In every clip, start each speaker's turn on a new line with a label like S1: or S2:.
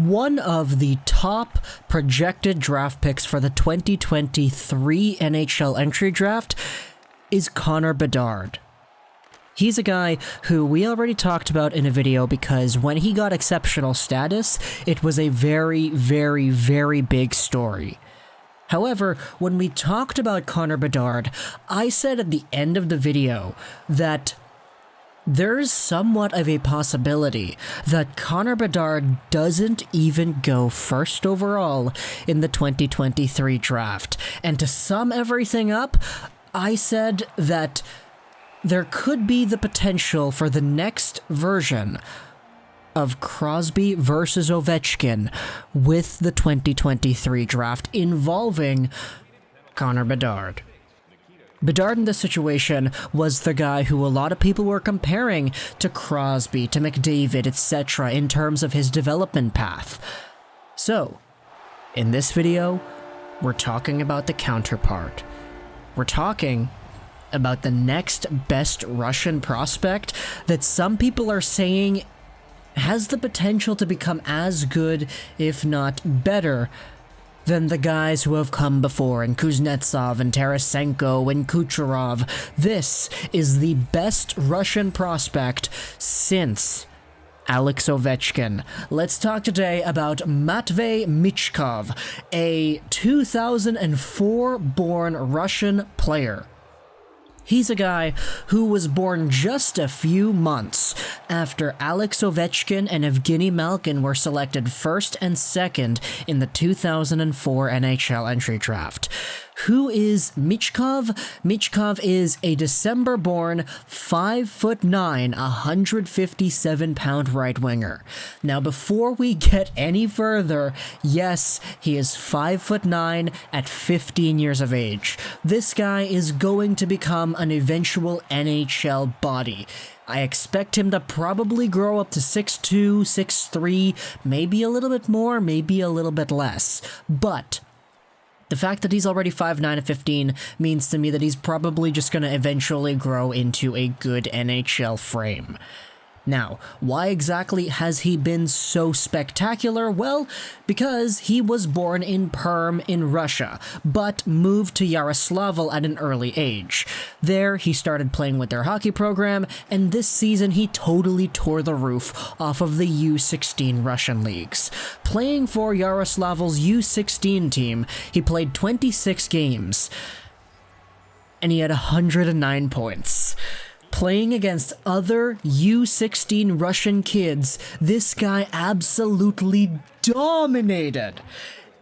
S1: one of the top projected draft picks for the 2023 NHL Entry Draft is Connor Bedard. He's a guy who we already talked about in a video because when he got exceptional status, it was a very, very, very big story. However, when we talked about Connor Bedard, I said at the end of the video that there's somewhat of a possibility that Connor Bedard doesn't even go first overall in the 2023 draft. And to sum everything up, I said that there could be the potential for the next version of Crosby versus Ovechkin with the 2023 draft involving Connor Bedard. Bedard in this situation was the guy who a lot of people were comparing to Crosby, to McDavid, etc. in terms of his development path. So, in this video, we're talking about the counterpart. We're talking about the next best Russian prospect that some people are saying has the potential to become as good, if not better, than the guys who have come before, and Kuznetsov and Tarasenko and Kucherov. This is the best Russian prospect since Alex Ovechkin. Let's talk today about Matvei Michkov, a 2004-born Russian player. He's a guy who was born just a few months after Alex Ovechkin and Evgeny Malkin were selected first and second in the 2004 NHL Entry Draft. Who is Michkov? Michkov is a December-born 5'9", 157-pound right winger. Now, before we get any further, yes, he is 5'9" at 15 years of age. This guy is going to become an eventual NHL body. I expect him to probably grow up to 6'2", 6'3", maybe a little bit more, maybe a little bit less. But the fact that he's already 5'9" at 15 means to me that he's probably just going to eventually grow into a good NHL frame. Now, why exactly has he been so spectacular? Well, because he was born in Perm in Russia, but moved to Yaroslavl at an early age. There, he started playing with their hockey program, and this season he totally tore the roof off of the U16 Russian leagues. Playing for Yaroslavl's U16 team, he played 26 games, and he had 109 points. Playing against other U16 Russian kids, this guy absolutely dominated.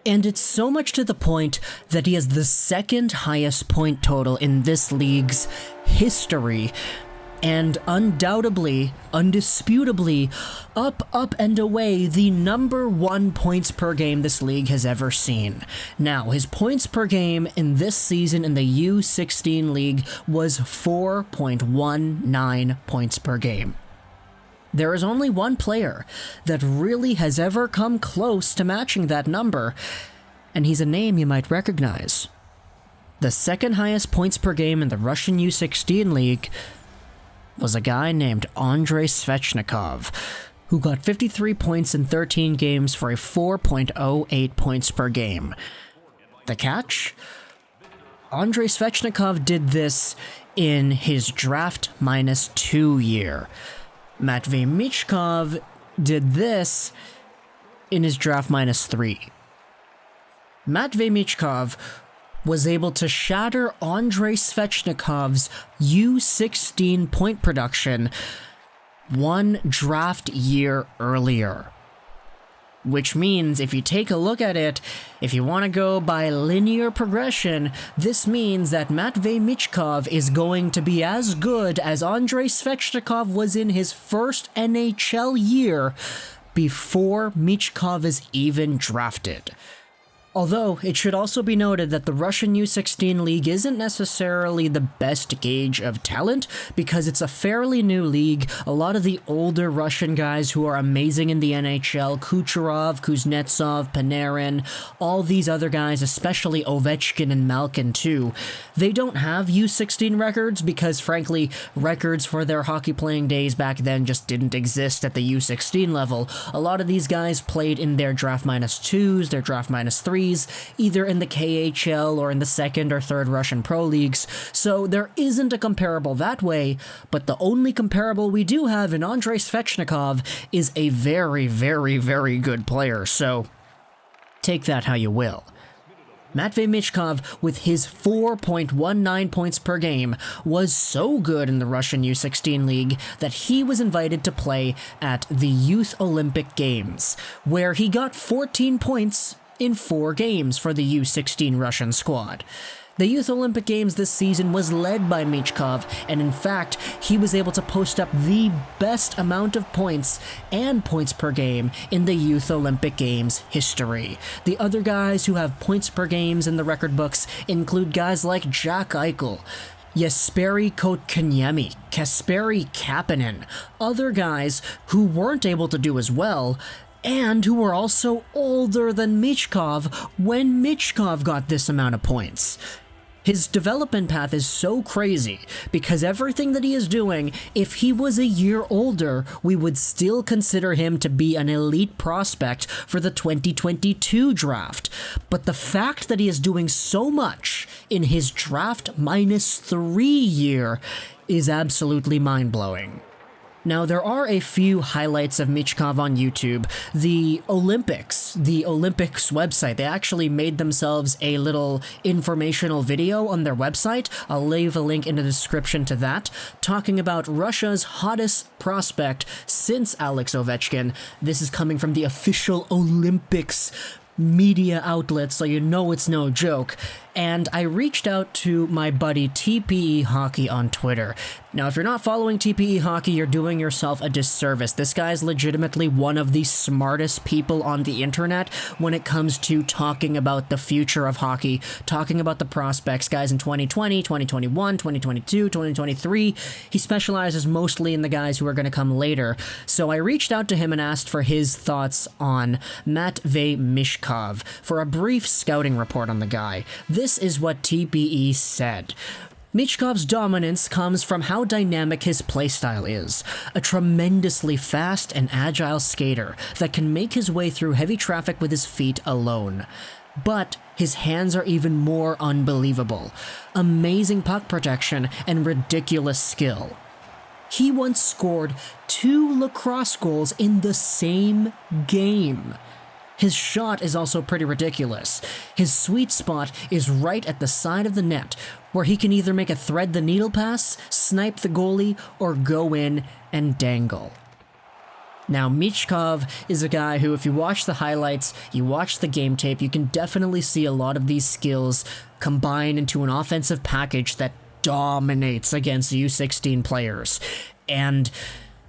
S1: And it's so much to the point that he has the second highest point total in this league's history, and undoubtedly, undisputably, up and away, the #1 points per game this league has ever seen. Now, his points per game in this season in the U16 league was 4.19 points per game. There is only one player that really has ever come close to matching that number, and he's a name you might recognize. The second highest points per game in the Russian U16 league was a guy named Andrei Svechnikov, who got 53 points in 13 games for a 4.08 points per game. The catch? Andrei Svechnikov did this in his draft -2 year. Matvei Michkov did this in his draft -3. Matvei Michkov was able to shatter Andrei Svechnikov's U16 point production one draft year earlier. Which means, if you take a look at it, if you want to go by linear progression, this means that Matvei Michkov is going to be as good as Andrei Svechnikov was in his first NHL year before Michkov is even drafted. Although, it should also be noted that the Russian U16 league isn't necessarily the best gauge of talent, because it's a fairly new league. A lot of the older Russian guys who are amazing in the NHL, Kucherov, Kuznetsov, Panarin, all these other guys, especially Ovechkin and Malkin too, they don't have U16 records because, frankly, records for their hockey playing days back then just didn't exist at the U16 level. A lot of these guys played in their draft -2s, their draft -3s, either in the KHL or in the second or third Russian pro leagues, so there isn't a comparable that way, but the only comparable we do have in Andrei Svechnikov is a very, very, very good player, so take that how you will. Matvei Michkov, with his 4.19 points per game, was so good in the Russian U16 league that he was invited to play at the Youth Olympic Games, where he got 14 points in 4 games for the U16 Russian squad. The Youth Olympic Games this season was led by Michkov, and in fact, he was able to post up the best amount of points and points per game in the Youth Olympic Games history. The other guys who have points per games in the record books include guys like Jack Eichel, Jesperi Kotkaniemi, Kasperi Kapanen, other guys who weren't able to do as well, and who were also older than Michkov when Michkov got this amount of points. His development path is so crazy, because everything that he is doing, if he was a year older, we would still consider him to be an elite prospect for the 2022 draft. But the fact that he is doing so much in his draft -3 year is absolutely mind-blowing. Now, there are a few highlights of Michkov on YouTube. The Olympics website, they actually made themselves a little informational video on their website. I'll leave a link in the description to that, talking about Russia's hottest prospect since Alex Ovechkin. This is coming from the official Olympics media outlet, so you know it's no joke. And I reached out to my buddy TPE Hockey on Twitter. Now, if you're not following TPE Hockey, you're doing yourself a disservice. This guy's legitimately one of the smartest people on the internet when it comes to talking about the future of hockey, talking about the prospects, guys in 2020, 2021, 2022, 2023. He specializes mostly in the guys who are going to come later. So I reached out to him and asked for his thoughts on Matvei Michkov for a brief scouting report on the guy. This is what TPE said. Michkov's dominance comes from how dynamic his playstyle is. A tremendously fast and agile skater that can make his way through heavy traffic with his feet alone. But his hands are even more unbelievable. Amazing puck protection and ridiculous skill. He once scored 2 lacrosse goals in the same game. His shot is also pretty ridiculous. His sweet spot is right at the side of the net, where he can either make a thread-the-needle pass, snipe the goalie, or go in and dangle. Now, Michkov is a guy who, if you watch the highlights, you watch the game tape, you can definitely see a lot of these skills combine into an offensive package that dominates against U16 players. And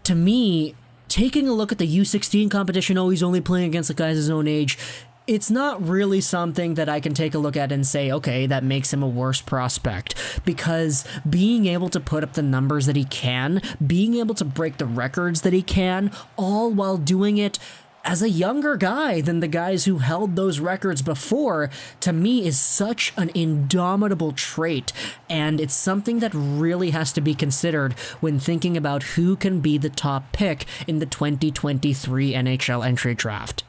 S1: to me, taking a look at the U16 competition, he's only playing against the guys his own age, it's not really something that I can take a look at and say, okay, that makes him a worse prospect. Because being able to put up the numbers that he can, being able to break the records that he can, all while doing it as a younger guy than the guys who held those records before, to me is such an indomitable trait, and it's something that really has to be considered when thinking about who can be the top pick in the 2023 NHL Entry Draft.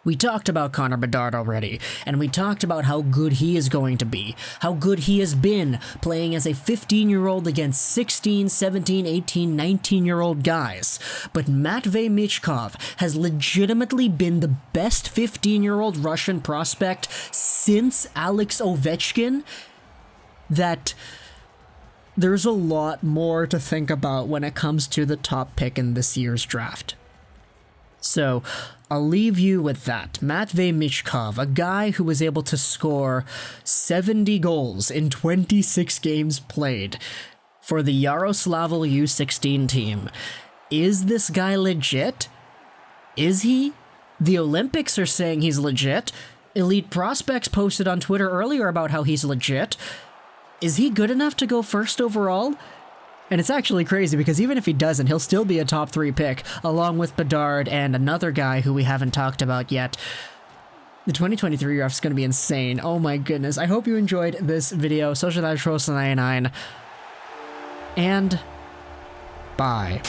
S1: We talked about Connor Bedard already, and we talked about how good he is going to be, how good he has been playing as a 15-year-old against 16, 17, 18, 19-year-old guys. But Matvei Michkov has legitimately been the best 15-year-old Russian prospect since Alex Ovechkin, that there's a lot more to think about when it comes to the top pick in this year's draft. So, I'll leave you with that. Matvei Michkov, a guy who was able to score 70 goals in 26 games played for the Yaroslavl U16 team. Is this guy legit? Is he? The Olympics are saying he's legit. Elite Prospects posted on Twitter earlier about how he's legit. Is he good enough to go first overall? And it's actually crazy because even if he doesn't, he'll still be a top 3 pick, along with Bedard and another guy who we haven't talked about yet. The 2023 draft is going to be insane. Oh my goodness. I hope you enjoyed this video. Social Dive Trollson 99. And bye.